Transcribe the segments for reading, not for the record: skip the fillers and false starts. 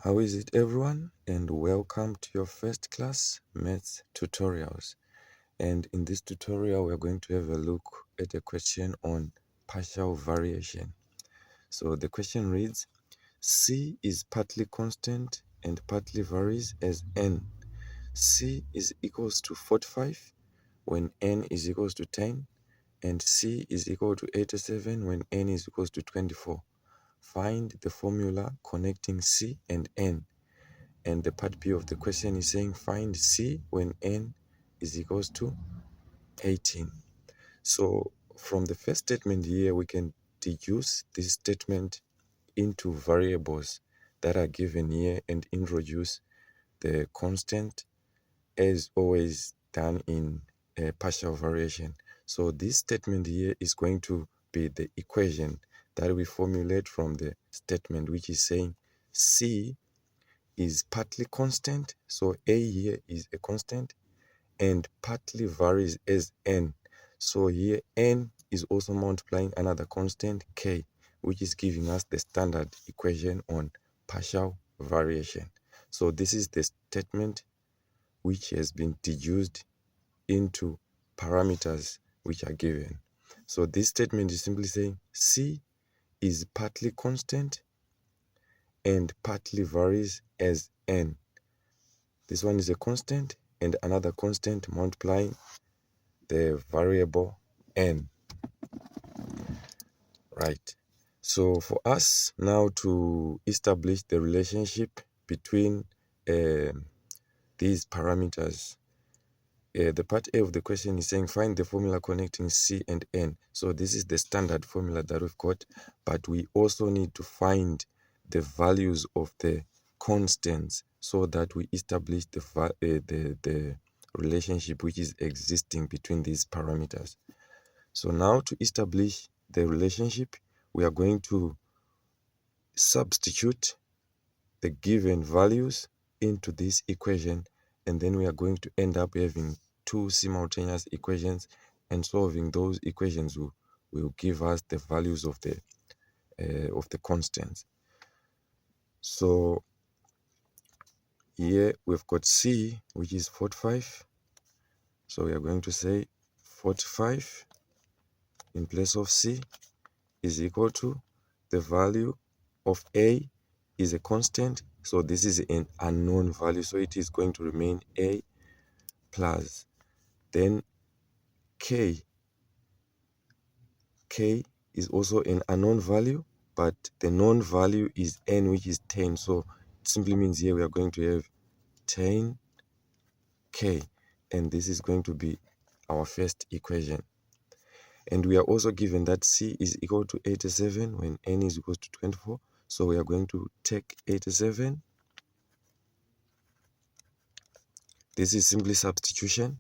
How is it, everyone? And welcome to your first class maths tutorials. And in this tutorial, we're going to have a look at a question on partial variation. So the question reads, C is partly constant and partly varies as n. C is equals to 45 when n is equals to 10, and C is equal to 87 when n is equals to 24. Find the formula connecting C and n. And the part B of the question is saying find C when n is equals to 18. So from the first statement here, we can deduce this statement into variables that are given here and introduce the constant as always done in partial variation. So this statement here is going to be the equation that we formulate from the statement, which is saying C is partly constant, so A here is a constant, and partly varies as n. So here n is also multiplying another constant k, which is giving us the standard equation on partial variation. So this is the statement which has been deduced into parameters which are given. So this statement is simply saying C is partly constant and partly varies as n. This one is a constant and another constant multiplying the variable n. Right. So for us now to establish the relationship between these parameters, the part A of the question is saying find the formula connecting C and n. So this is the standard formula that we've got, but we also need to find the values of the constants so that we establish the relationship which is existing between these parameters. So now to establish the relationship, we are going to substitute the given values into this equation, and then we are going to end up having two simultaneous equations, and solving those equations will give us the values of the constants. So here we've got C, which is 45. So we are going to say 45 in place of C is equal to the value of A is a constant. So this is an unknown value. So it is going to remain A plus then K. K is also an unknown value, but the known value is N, which is 10. So it simply means here we are going to have 10K, and this is going to be our first equation. And we are also given that C is equal to 87 when N is equal to 24. So we are going to take 87. This is simply substitution.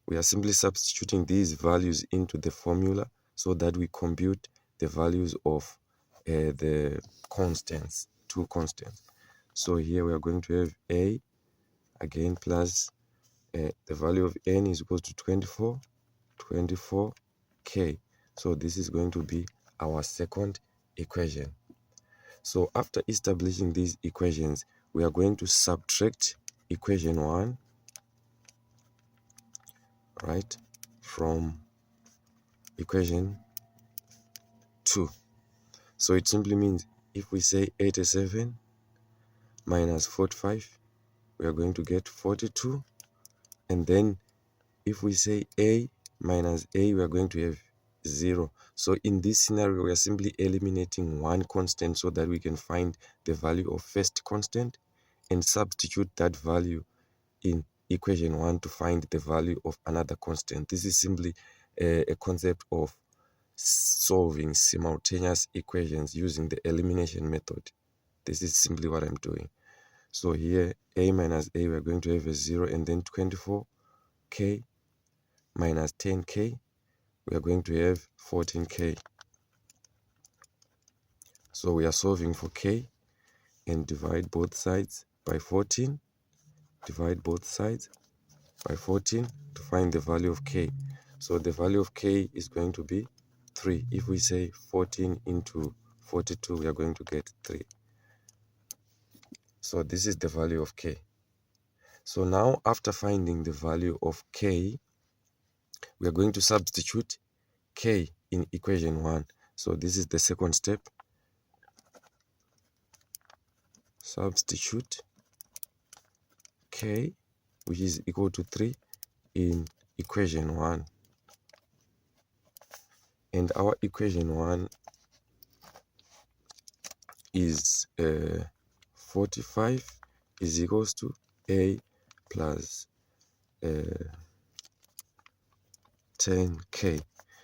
We are simply substituting these values into the formula so that we compute the values of the constants, two constants. So here we are going to have A again plus the value of N is equal to 24K. So this is going to be our second equation. So after establishing these equations, we are going to subtract equation 1, right, from equation 2. So it simply means if we say 87 minus 45, we are going to get 42. And then if we say A minus A, we are going to have 0. So in this scenario, we are simply eliminating one constant so that we can find the value of first constant and substitute that value in equation 1 to find the value of another constant. This is simply a concept of solving simultaneous equations using the elimination method. This is simply what I'm doing. So here A minus A, we're going to have a 0, and then 24K minus 10K, we are going to have 14K. So we are solving for K and divide both sides by 14. Divide both sides by 14 to find the value of K. So the value of K is going to be 3. If we say 14 into 42, we are going to get 3. So this is the value of k. So now after finding the value of k, we are going to substitute k in equation 1. So this is the second step. Substitute k, which is equal to 3, in equation 1. And our equation 1 is 45 is equals to a plus 10k.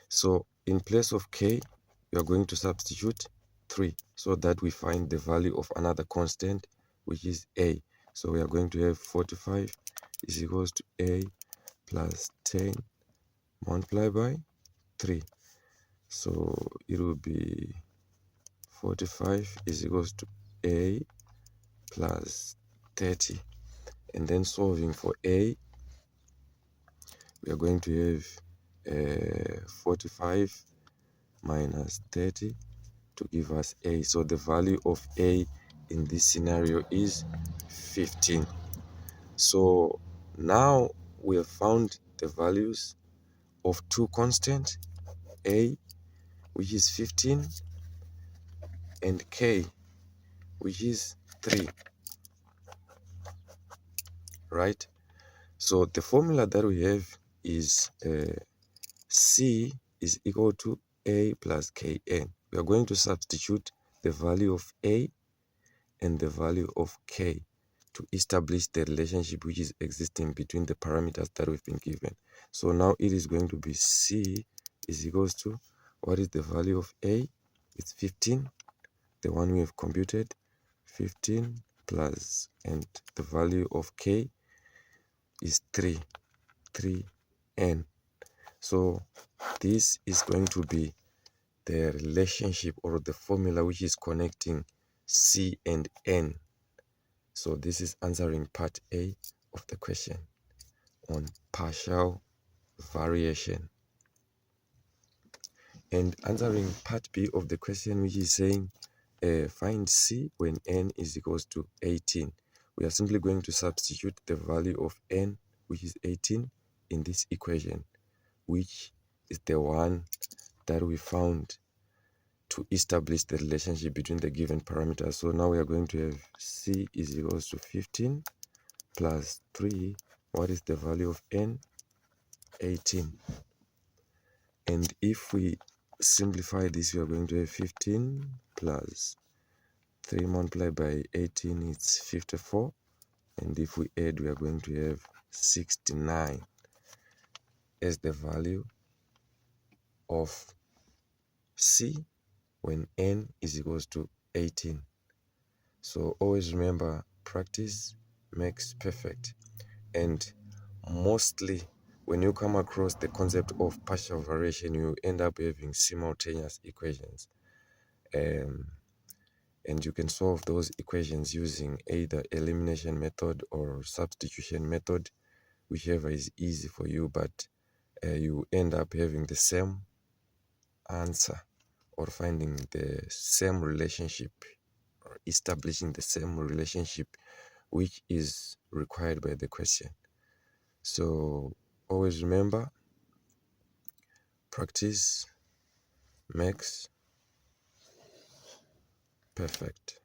So in place of k, we are going to substitute 3 so that we find the value of another constant, which is a. So we are going to have 45 is equals to a plus 10 multiplied by 3. So it will be 45 is equals to a plus 30. And then solving for a, we are going to have 45 minus 30 to give us a. So the value of a in this scenario is 15. So now we have found the values of two constants, a, which is 15, and k, which is 3, right? So the formula that we have is c is equal to a plus kn. We are going to substitute the value of a and the value of k to establish the relationship which is existing between the parameters that we've been given. So now it is going to be c is equals to, what is the value of a? It's 15, the one we have computed, 15 plus, and the value of k is 3n. So this is going to be the relationship or the formula which is connecting c and n. So this is answering part A of the question on partial variation. And answering part B of the question, which is saying find c when n is equals to 18. We are simply going to substitute the value of n, which is 18, in this equation, which is the one that we found to establish the relationship between the given parameters. So now we are going to have c is equals to 15 plus 3. What is the value of n? 18. And if we simplify this, we are going to have 15 plus 3 multiplied by 18, it's 54. And if we add, we are going to have 69 as the value of c when n is equals to 18. So always remember, practice makes perfect. And mostly when you come across the concept of partial variation, you end up having simultaneous equations. And you can solve those equations using either elimination method or substitution method, whichever is easy for you, but you end up having the same answer or finding the same relationship or establishing the same relationship which is required by the question. So always remember, practice makes perfect.